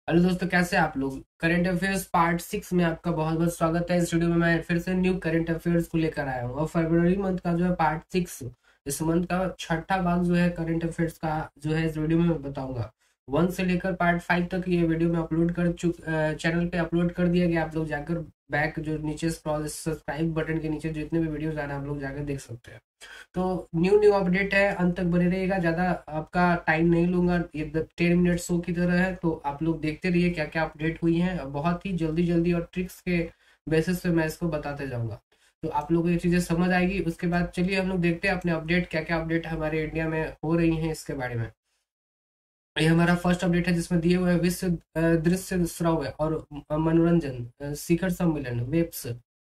Hello दोस्तों, कैसे हैं आप लोग। करंट अफेयर्स पार्ट 6 में आपका बहुत बहुत स्वागत है। इस वीडियो में मैं फिर से न्यू करंट अफेयर्स को लेकर आया हूँ और फरवरी मंथ का जो है पार्ट 6, इस मंथ का छठा भाग जो है करंट अफेयर्स का जो है इस वीडियो में मैं बताऊंगा। 1 से लेकर पार्ट 5 तक ये वीडियो में अपलोड कर चैनल पे अपलोड कर दिया गया। आप लोग जाकर बैक जो नीचे सब्सक्राइब बटन के नीचे जितने भी वीडियोज आ रहे हैं आप लोग जाकर देख सकते हैं। तो न्यू न्यू अपडेट है, अंत तक बने रहिएगा। ज़्यादा आपका टाइम नहीं लूंगा, ये 10 मिनट शो की तरह है, तो आप लोग देखते रहिए क्या क्या अपडेट हुई है। बहुत ही जल्दी जल्दी और ट्रिक्स के बेसिस पे मैं इसको बताते जाऊंगा, तो आप लोगों को ये चीज़ें समझ आएगी। उसके बाद चलिए हम लोग देखते हैं अपने अपडेट, क्या क्या अपडेट हमारे इंडिया में हो रही हैं इसके बारे में। ये हमारा फर्स्ट अपडेट है जिसमें दिए हुए हैं विश्व दृश्य श्रव्य और मनोरंजन शिखर सम्मेलन वेब्स।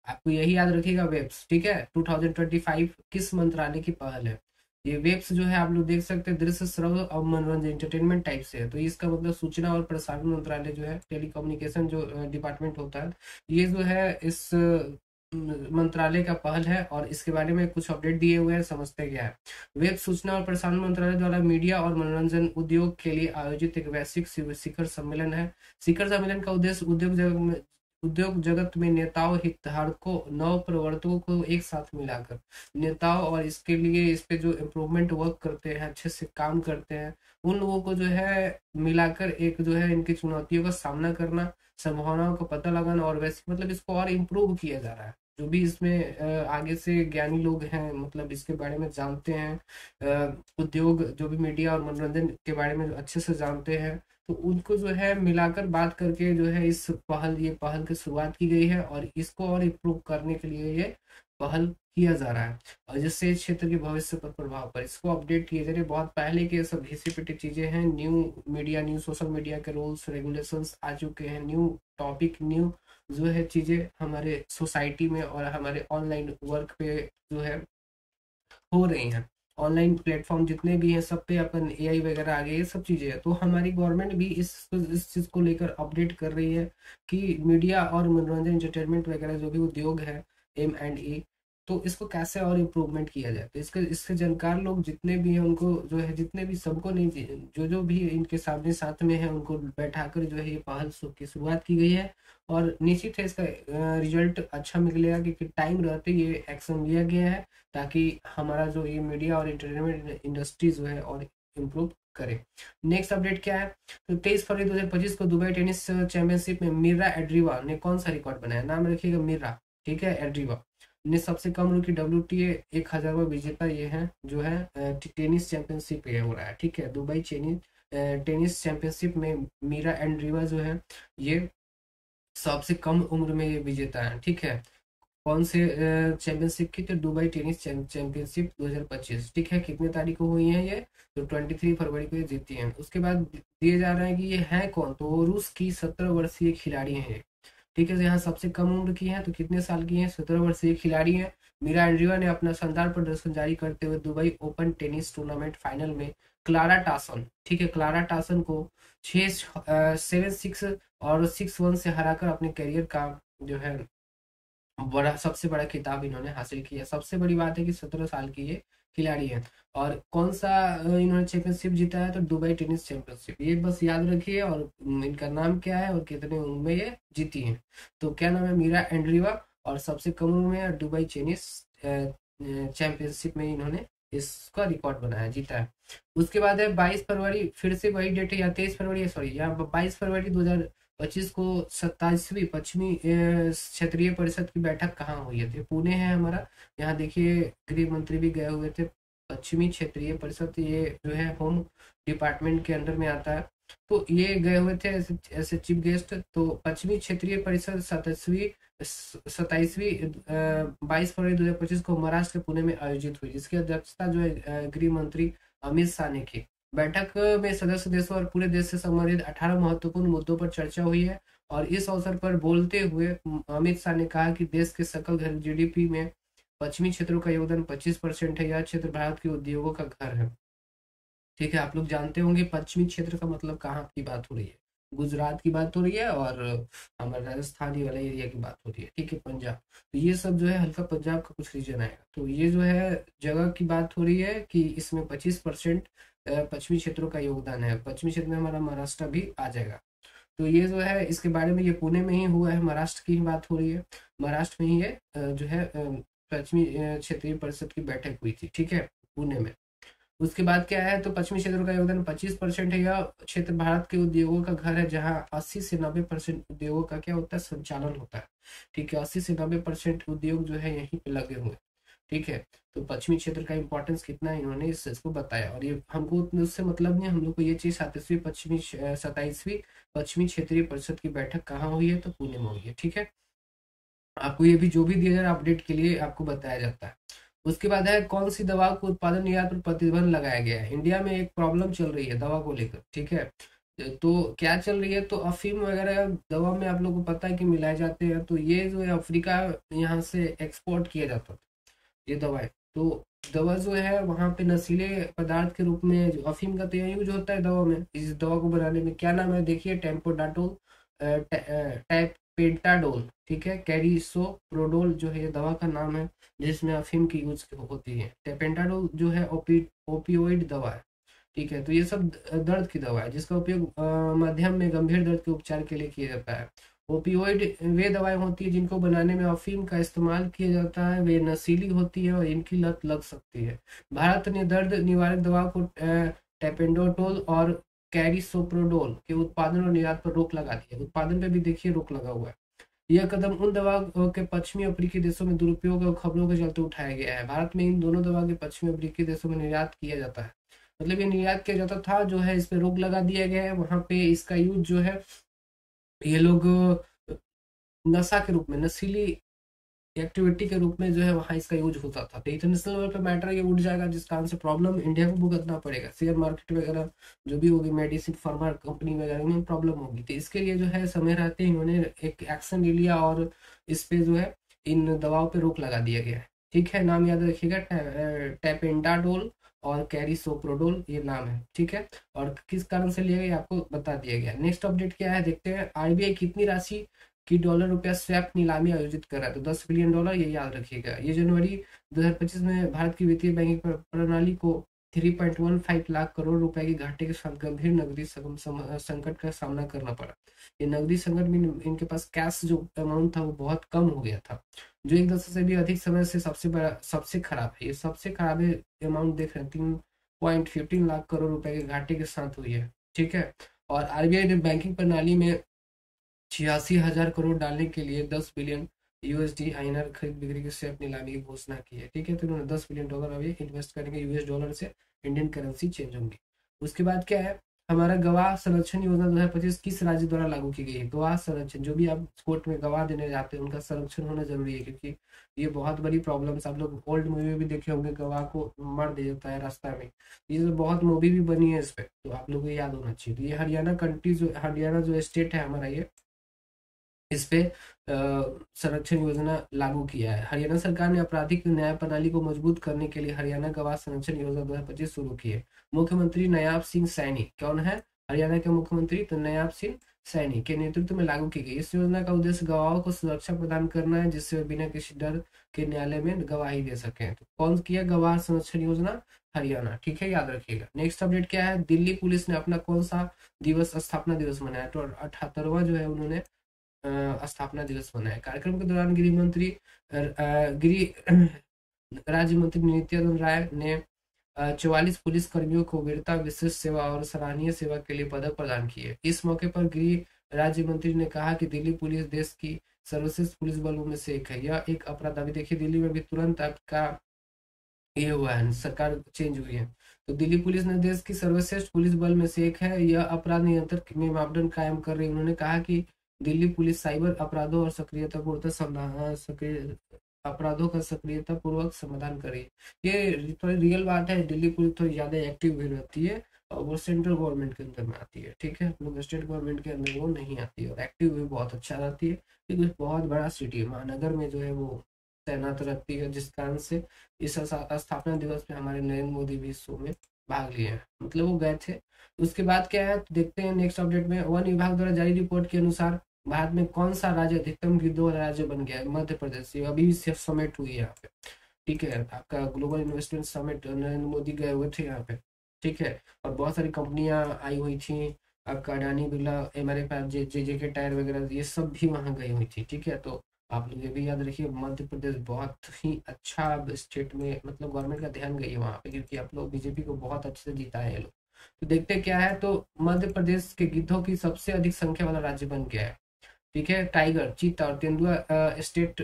आपको यही याद रखिएगा, वेब्स, ठीक है। 2025 किस मंत्रालय की पहल है। ये वेब्स जो है आप लोग देख सकते हैं, दृश्य श्रव्य और मनोरंजन एंटरटेनमेंट टाइप से है, तो इसका मतलब सूचना और प्रसारण मंत्रालय जो है, टेलीकम्युनिकेशन जो डिपार्टमेंट होता है, ये जो है इस मंत्रालय का पहल है और इसके बारे में कुछ अपडेट दिए हुए हैं, समझते क्या है। वेब सूचना और प्रसारण मंत्रालय द्वारा मीडिया और मनोरंजन उद्योग के लिए आयोजित एक वैश्विक शिखर सम्मेलन है। शिखर सम्मेलन का उद्देश्य उद्योग जगत में नेताओं, हितधारकों, नव प्रवर्तकों को एक साथ मिलाकर नेताओं और इसके लिए इस पे जो इम्प्रूवमेंट वर्क करते हैं, अच्छे से काम करते हैं, उन लोगों को जो है मिलाकर एक जो है इनकी चुनौतियों का सामना करना, संभावनाओं का पता लगाना और वैसे मतलब इसको और इम्प्रूव किया जा रहा है। जो भी इसमें आगे से ज्ञानी लोग हैं, मतलब इसके बारे में जानते हैं, उद्योग जो भी मीडिया और मनोरंजन के बारे में अच्छे से जानते हैं, तो उनको जो है मिलाकर बात करके जो है ये पहल की शुरुआत की गई है और इसको और इम्प्रूव करने के लिए ये पहल किया जा रहा है। और जिससे इस क्षेत्र के भविष्य पर प्रभाव पर इसको अपडेट किए जा रहे हैं। बहुत पहले के सब घिसी पिटी चीजें हैं, न्यू सोशल मीडिया के रूल्स रेगुलेशंस आ चुके हैं, न्यू टॉपिक, न्यू जो है चीजें हमारे सोसाइटी में और हमारे ऑनलाइन वर्क पे जो है हो रही हैं। ऑनलाइन प्लेटफॉर्म जितने भी हैं सब पे अपन एआई वगैरह आ गए, ये सब चीजें हैं, तो हमारी गवर्नमेंट भी इस चीज को लेकर अपडेट कर रही है कि मीडिया और मनोरंजन एंटरटेनमेंट वगैरह जो भी उद्योग है, M&E, तो इसको कैसे और इम्प्रूवमेंट किया जाए। तो इसके इससे जानकार लोग जितने भी हैं उनको जो है, जितने भी सबको नहीं, जो जो भी इनके सामने साथ में है उनको बैठाकर जो है ये पहल की शुरुआत की गई है। और निश्चित है इसका रिजल्ट अच्छा निकलेगा, क्योंकि टाइम रहते ये एक्शन लिया गया है ताकि हमारा जो ये मीडिया और एंटरटेनमेंट इंडस्ट्री जो है और इम्प्रूव करे। नेक्स्ट अपडेट क्या है, तो 23 फरवरी 2025 को दुबई टेनिस चैंपियनशिप में मीरा एड्रीवा ने कौन सा रिकॉर्ड बनाया। नाम रखिएगा मीरा, ठीक है, एड्रीवा ने सबसे कम उम्र की WTA 1000वां विजेता ये है, जो है टेनिस चैंपियनशिप ये हो रहा है, ठीक है। दुबई टेनिस चैंपियनशिप में मीरा एंड्रीवा जो है ये सबसे कम उम्र में ये विजेता है, ठीक है। कौन से चैंपियनशिप की, तो दुबई टेनिस चैंपियनशिप 2025, ठीक है। कितने तारीख को हुई है ये, तो 23 फरवरी को ये जीती है। उसके बाद दिए जा रहा है कि ये है कौन, तो वो रूस की 17 वर्षीय खिलाड़ी है ये, ठीक है। यहाँ सबसे कम उम्र की है, तो कितने साल की है, 17 वर्षीय खिलाड़ी है। मीरा एंड्रीवा ने अपना शानदार प्रदर्शन जारी करते हुए Dubai open tennis tournament final में क्लारा टासन, ठीक है, क्लारा टासन को 7-6 और 6-1 से हराकर अपने करियर का जो है बड़ा सबसे बड़ा खिताब इन्होंने हासिल किया। सबसे बड़ी बात है कि 17 साल की ये खिलाड़ी है। और कौन सा इन्होंने चैंपियनशिप जीता है, तो दुबई टेनिस चैंपियनशिप, ये बस याद रखिए। और इनका नाम क्या है और कितने उम्र में ये जीती है, तो क्या नाम है, मीरा एंड्रीवा, और सबसे कम उम्र में दुबई टेनिस चैंपियनशिप में इन्होंने इसका रिकॉर्ड बनाया, जीता है। उसके बाद है 22 फरवरी, फिर से वही डेट है, या 23 फरवरी, सॉरी, यहाँ 22 फरवरी 2025 को 27वीं पश्चिमी क्षेत्रीय परिषद की बैठक कहाँ हुई है, तो पुणे है हमारा। यहाँ देखिए गृह मंत्री भी गए हुए थे। पश्चिमी क्षेत्रीय परिषद ये जो है होम डिपार्टमेंट के अंडर में आता है, तो ये गए हुए थे ऐसे चीफ गेस्ट। तो पश्चिमी क्षेत्रीय परिषद 27वीं 22 फरवरी 2025 को महाराष्ट्र के पुणे में आयोजित हुई, जिसकी अध्यक्षता जो है गृह मंत्री अमित शाह ने की। बैठक में सदस्य देशों और पूरे देश से संबंधित 18 महत्वपूर्ण मुद्दों पर चर्चा हुई है। और इस अवसर पर बोलते हुए अमित शाह ने कहा कि देश के सकल घरेलू GDP में पश्चिमी क्षेत्रों का योगदान 25% है। यह क्षेत्र भारत के उद्योगों का घर है, ठीक है। आप लोग जानते होंगे पश्चिमी क्षेत्र का मतलब कहाँ की बात हो रही है, गुजरात की बात हो रही है, और हमारे राजस्थानी वाला एरिया की बात हो रही है, ठीक है, पंजाब। तो ये सब जो है हल्का पंजाब का कुछ रीजन आएगा, तो ये जो है जगह की बात हो रही है कि इसमें 25% पश्चिमी क्षेत्रों का योगदान है। पश्चिमी क्षेत्र में हमारा महाराष्ट्र भी आ जाएगा। तो ये जो है इसके बारे में, ये पुणे में ही हुआ है, महाराष्ट्र की ही बात हो रही है। महाराष्ट्र में ही ये जो है पश्चिमी क्षेत्रीय परिषद की बैठक हुई थी, ठीक है, पुणे में। उसके बाद क्या है, तो पश्चिमी क्षेत्रों का योगदान 25% है। यह क्षेत्र भारत के उद्योगों का घर है, जहां 80 से 90% उद्योगों का क्या होता है, संचालन होता है। ठीक है, 80 से 90% उद्योग जो है यहीं पे लगे हुए हैं। ठीक है, तो पश्चिमी क्षेत्र का इंपॉर्टेंस कितना है इन्होंने इसको बताया। और ये हमको उससे मतलब नहीं, हम लोग को ये चीज 27वीं पश्चिमी क्षेत्रीय परिषद की बैठक कहाँ हुई है, तो पुणे में हुई है। ठीक है, आपको ये भी जो भी दिया जाए अपडेट के लिए आपको बताया जाता है। उसके बाद है, कौन सी दवा को उत्पादन निर्यात पर प्रतिबंध लगाया गया है। इंडिया में एक प्रॉब्लम चल रही है दवा को लेकर, ठीक है। तो क्या चल रही है, तो अफीम वगैरह दवा में आप लोगों को पता है कि मिलाए जाते हैं, तो ये जो है अफ्रीका यहाँ से एक्सपोर्ट किया जाता था ये दवाएं। तो दवा जो है वहां पे नशीले पदार्थ के रूप में जो अफीम का तो यूज होता है दवा में। इस दवा को बनाने में क्या नाम है, देखिए, टेम्पोडाटोल, टाइपेंटाडोल, ठीक है, कैरिसोप्रोडोल जो है ये दवा का नाम है, जिसमें अफीम की यूज होती है। टेपेंटाडोल जो है ओपियोइड दवा है। ठीक है, तो ये सब दर्द की दवा है, जिसका उपयोग मध्यम में गंभीर दर्द के उपचार के लिए किया जाता है। ओपियोइड वे दवाएं होती है जिनको बनाने में अफीम का इस्तेमाल किया जाता है। वे नशीली होती है और इनकी लत लग सकती है। भारत ने दर्द निवारक दवा को टेपेंडोटोल और कैरिसोप्रोडोल के उत्पादन और निर्यात पर रोक लगा दी है। उत्पादन पे भी देखिए रोक लगा हुआ है। यह कदम उन दवा के पश्चिमी अफ्रीकी देशों में दुरुपयोग और खबरों के चलते उठाया गया है। भारत में इन दोनों दवा के पश्चिमी अफ्रीकी देशों में निर्यात किया जाता है, मतलब ये निर्यात किया जाता था, जो है इस पे रोक लगा दिया गया है। वहां पे इसका यूज जो है ये लोग नशा के रूप में, नशीली एक्टिविटी के रूप में जो है वहां इसका यूज होता था। तो इंटरनेशनल लेवल पे मैटर ये उठ जाएगा, जिस कारण से प्रॉब्लम इंडिया को भुगतना पड़ेगा। शेयर मार्केट वगैरह जो भी होगी, मेडिसिन फार्मा कंपनी वगैरह में प्रॉब्लम होगी। तो इसके लिए जो है समय रहते इन्होंने एक एक्शन ले लिया और इस पे जो है इन दवाओं पे रोक लगा दिया गया है। ठीक है, नाम याद रखिएगा, टेपेंडाडोल और कैरिसोप्रोडोल ये नाम है। ठीक है, और किस कारण से लिया गया आपको बता दिया गया। नेक्स्ट अपडेट क्या है देखते हैं। आरबीआई कितनी राशि की डॉलर रुपया स्वैप नीलामी आयोजित कर रहा है, तो $10 बिलियन, ये याद रखिएगा। ये जनवरी 2025 में भारत की वित्तीय बैंकिंग प्रणाली को 3.15 लाख करोड़ रुपए की घाटे के साथ गंभीर नकदी संकट का सामना करना पड़ा। ये नकदी संकट में इनके पास कैश जो अमाउंट था वो बहुत कम हो गया था, जो एक दशक से भी अधिक समय से सबसे बड़ा, सबसे खराब है। ये सबसे खराब अमाउंट देख रहे हैं, 3.15 लाख करोड़ रुपए के घाटे के साथ हुई है। ठीक है, और आरबीआई ने बैंकिंग प्रणाली में 86,000 करोड़ डालने के लिए $10 बिलियन आईएनआर खरीद बिक्री की स्वैप नीलामी की घोषणा की है। ठीक है, तो उन्होंने $10 बिलियन अभी इन्वेस्ट करेंगे यूएस डॉलर से, इंडियन करेंसी चेंज होंगी। उसके बाद क्या है, हमारा गवाह संरक्षण योजना 2025 किस राज्य द्वारा लागू की गई है। गवाह संरक्षण, जो भी आप कोर्ट में गवाह देने जाते हैं उनका संरक्षण होना जरूरी है, क्योंकि ये बहुत बड़ी प्रॉब्लम। आप लोग ओल्ड मूवी में भी देखे होंगे, गवाह को मार दिया जाता है रास्ता में। ये जो बहुत मूवी भी बनी है इस पे, तो आप लोगों को याद होना चाहिए। तो ये हरियाणा कंट्री जो, हरियाणा जो स्टेट है हमारा, ये इस पे संरक्षण योजना लागू किया है। हरियाणा सरकार ने आपराधिक न्याय प्रणाली को मजबूत करने के लिए हरियाणा गवाह संरक्षण योजना 2025 शुरू की है। मुख्यमंत्री नायाब सिंह सैनी कौन है, हरियाणा के मुख्यमंत्री, तो नायाब सिंह सैनी के नेतृत्व में लागू की गई। इस योजना का उद्देश्य गवाहों को सुरक्षा प्रदान करना है, जिससे वे बिना किसी डर के न्यायालय में गवाही दे सकें। तो कौन किया गवाह संरक्षण योजना, हरियाणा। ठीक है, याद रखिएगा। नेक्स्ट अपडेट क्या है, दिल्ली पुलिस ने अपना कौन सा दिवस, स्थापना दिवस मनाया, तो 78वां जो है उन्होंने स्थापना दिवस मनाया। कार्यक्रम के दौरान गृह राज्य मंत्री नित्यानंद राय ने 44 पुलिस कर्मियों को वीरता, विशेष सेवा और सराहनीय सेवा के लिए पदक प्रदान किए। इस मौके पर गृह राज्य मंत्री ने कहा कि दिल्ली पुलिस देश की सर्वश्रेष्ठ पुलिस बलों में से एक है। यह एक अपराध, अभी देखिए दिल्ली में भी तुरंत आपका ये हुआ है, सरकार चेंज हुई है, तो दिल्ली पुलिस ने देश की सर्वश्रेष्ठ पुलिस बल में से एक है। यह अपराध नियंत्रण में मापदंड कायम कर रही है। उन्होंने कहा कि दिल्ली पुलिस साइबर अपराधों और अपराधों का सक्रियता पूर्वक समाधान करे। ये थोड़ी रियल बात है, दिल्ली पुलिस थोड़ी ज्यादा एक्टिव भी रहती है और वो सेंट्रल गवर्नमेंट के अंदर में आती है। ठीक है, लोग स्टेट गवर्नमेंट के अंदर वो नहीं आती है, और एक्टिव भी बहुत अच्छा रहती है, क्योंकि बहुत बड़ा सिटी है, महानगर में जो है वो तैनात रहती है, जिस कारण से इस स्थापना दिवस पे हमारे नरेंद्र मोदी भी इस शो में भाग लिए हैं, मतलब वो गए थे। उसके बाद क्या है, तो देखते हैं नेक्स्ट अपडेट में। वन विभाग द्वारा जारी रिपोर्ट के अनुसार भारत में कौन सा राज्य अधिकतम गिद्धों वाला राज्य बन गया है, मध्य प्रदेश। ये अभी भी समिट हुई है यहाँ पे। ठीक है, आपका global investment summit, Narendra Modi गए हुए थे यहाँ पे। ठीक है, और बहुत सारी कंपनियां आई हुई थी, आपका अडानी बिरला, हमारे पास जे के टायर वगैरह ये सब भी वहाँ गई हुई थी। ठीक है, तो आप लोग ये भी याद रखिए, मध्य प्रदेश बहुत ही अच्छा स्टेट में, मतलब गवर्नमेंट का ध्यान गई है वहाँ पे, क्योंकि आप लोग बीजेपी को बहुत अच्छे से जीता है ये लोग। तो देखते क्या है, तो मध्य प्रदेश के गिद्धों की सबसे अधिक संख्या वाला राज्य बन गया है। ठीक है, टाइगर, चीता और तेंदुआ स्टेट,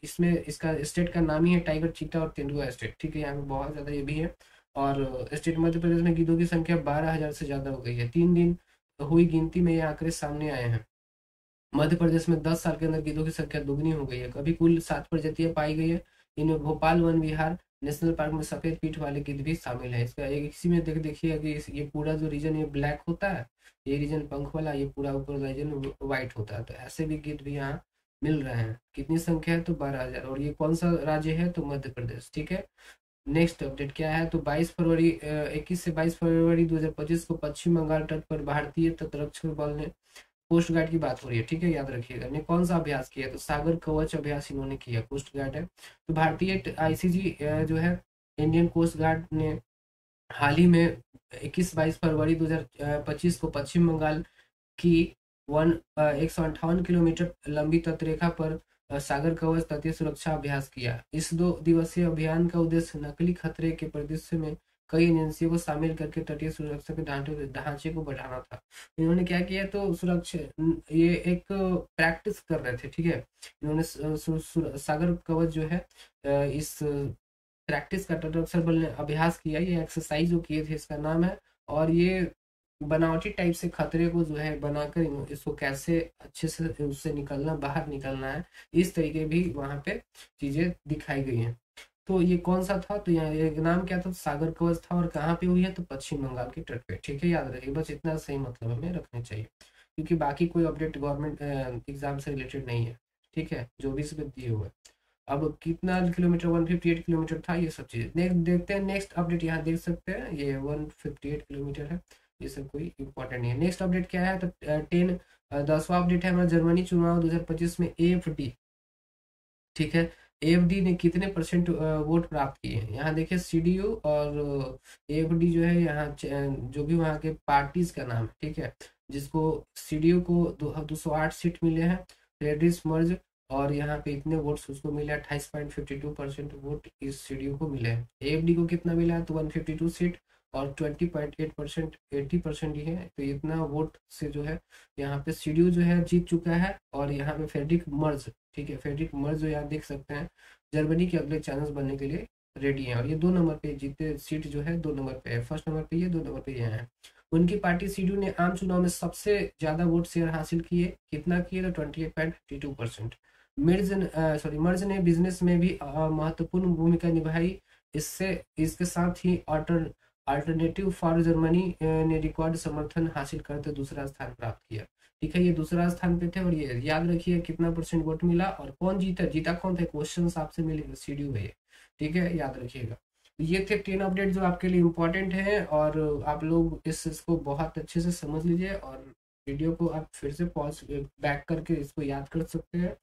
इसमें इसका स्टेट का नाम ही है टाइगर, चीता और तेंदुआ स्टेट। ठीक है, यहाँ पे बहुत ज्यादा ये भी है। और स्टेट मध्य प्रदेश में गिद्धों की संख्या 12,000 से ज्यादा हो गई है। 3 दिन हुई गिनती में ये आंकड़े सामने आए हैं। मध्य प्रदेश में 10 साल के अंदर गिद्धों की संख्या दुगनी हो गई है। अभी कुल 7 प्रजातियां पाई गई है। इनमें भोपाल वन विहार नेशनल पार्क में सफेद पीठ वाले गिद्ध भी शामिल है। इसका एक इसी में देखिएगा कि ये पूरा जो रीजन ये ब्लैक होता है, ये रीजन पंख वाला, ये पूरा ऊपर रीजन व्हाइट होता है। तो ऐसे भी गिद्ध भी यहाँ मिल रहे हैं। कितनी संख्या है, तो 12,000। और ये कौन सा राज्य है, तो मध्य प्रदेश। ठीक है, नेक्स्ट अपडेट क्या है, तो 21 से 22 फरवरी 2025 को पश्चिम बंगाल तट पर भारतीय तटरक्षक बल ने, कोस्ट गार्ड की बात हो रही है। ठीक है, याद रखिएगा, ने कौन सा अभ्यास किया, तो सागर कवच अभ्यास इन्होंने किया, कोस्ट गार्ड है। तो भारतीय आईसीजी जो है, इंडियन कोस्ट गार्ड ने हाल ही में 21-22 फरवरी 2025 को पश्चिम बंगाल की 158 किलोमीटर लंबी तटरेखा पर सागर कवच तटीय सुरक्षा अभ्यास किया। इस 2 दिवसीय अभियान का उद्देश्य नकली खतरे के परिदृश्य में कई एजेंसियों को शामिल करके तटीय सुरक्षा के ढांचे को बढ़ाना था। इन्होंने क्या किया, तो सुरक्षा, ये एक प्रैक्टिस कर रहे थे। ठीक है, इन्होंने सागर कवच जो है, इस प्रैक्टिस का तटरक्षक बल ने अभ्यास किया, ये एक्सरसाइज जो किए थे इसका नाम है। और ये बनावटी टाइप से खतरे को जो है बनाकर इसको कैसे अच्छे से उससे निकलना, बाहर निकलना है, इस तरीके भी वहां पे चीजें दिखाई गई हैं। तो ये कौन सा था, तो यहाँ ये नाम क्या था, सागर कवच था। और कहाँ पे हुई है, तो पश्चिम बंगाल के तट पे। ठीक है, याद रखिए, बस इतना सही मतलब हमें रखना चाहिए, क्योंकि बाकी कोई अपडेट गवर्नमेंट एग्जाम से रिलेटेड नहीं है। ठीक है, जो भी इसमें दिए हुए। अब कितना किलोमीटर, 158 किलोमीटर था, ये सब चीजें नेक्स्ट देखते हैं। नेक्स्ट अपडेट यहाँ देख सकते हैं, ये 158 किलोमीटर है। ये सब कोई इंपॉर्टेंट नहीं है। नेक्स्ट अपडेट क्या है, तो 10वां अपडेट है हमारा, जर्मनी चुनाव 2025 में AFD। ठीक है, AFD ने कितने परसेंट वोट प्राप्त किए हैं, यहाँ देखिए CDU और AFD जो है, यहाँ जो भी वहाँ के पार्टीज का नाम है। ठीक है, जिसको CDU को 208 सीट मिले हैं, रेडिस मर्ज, और यहाँ पे इतने वोट्स उसको मिले, 28.52% वोट इस CDU को मिले हैं। AFD को कितना मिला है, तो 152 सीट और 20.8%, 80% ही है। तो इतना वोट से जो है यहाँ पे CDU जो है जीत चुका है। और यहाँ पे फेडरिक मर्ज, ठीक है, फेडरिक मर्ज जो यहाँ देख सकते हैं, जर्मनी के अगले चांसेस बनने के लिए रेडी हैं। और ये 2 नंबर पे जीते, सीट जो है 2 नंबर पे है, फर्स्ट नंबर पे ये, 2 नंबर पे ये है। उनकी पार्टी CDU ने आम चुनाव में सबसे ज्यादा वोट शेयर हासिल किए, कितना किए, तो 28.52%। मर्ज ने बिजनेस में भी महत्वपूर्ण भूमिका निभाई। इससे इसके साथ ही अल्टरनेटिव फॉर जर्मनी ने रिकॉर्ड समर्थन हासिल करते दूसरा स्थान प्राप्त किया। ठीक है, ये दूसरा स्थान पे थे। और ये याद रखिए कितना परसेंट वोट मिला और कौन जीता, जीता कौन था, क्वेश्चन आपसे मिलेगा, CDU है ये। ठीक है, याद रखिएगा। ये थे 10 अपडेट जो आपके लिए इम्पोर्टेंट है, और आप लोग इसको बहुत अच्छे से समझ लीजिए। और वीडियो को आप फिर से पॉज बैक करके इसको याद कर सकते हैं।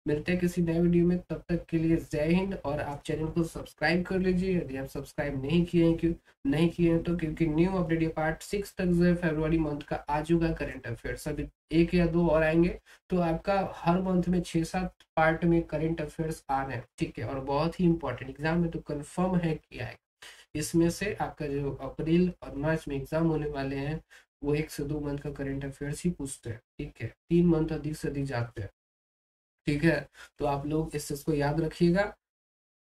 मिलते हैं किसी नए वीडियो में, तब तक के लिए जय हिंद। और आप चैनल को सब्सक्राइब कर लीजिए यदि आप सब्सक्राइब नहीं किए हैं, क्यों नहीं किए हैं, तो क्योंकि न्यू अपडेट ये पार्ट 6 तक जो है फरवरी मंथ का आ चुका करंट अफेयर्स। अभी 1 या 2 और आएंगे, तो आपका हर मंथ में 6-7 पार्ट में करंट अफेयर्स आ रहे हैं। ठीक है, और बहुत ही इंपॉर्टेंट, एग्जाम में तो कंफर्म है कि आएगा। इसमें से आपका जो अप्रैल और मार्च में एग्जाम होने वाले हैं, वो 1 से 2 मंथ का करंट अफेयर्स ही पूछते हैं। ठीक है, 3 मंथ अधिक से अधिक जाते हैं। ठीक है, तो आप लोग इस चीज को याद रखिएगा।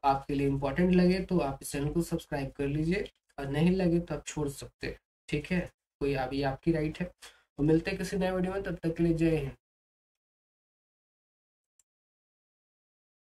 आपके लिए इम्पोर्टेंट लगे तो आप इस चैनल को सब्सक्राइब कर लीजिए, और नहीं लगे तो आप छोड़ सकते हैं। ठीक है, कोई अभी आपकी राइट है। तो मिलते हैं किसी नए वीडियो में, तब तक के लिए जय हिंद।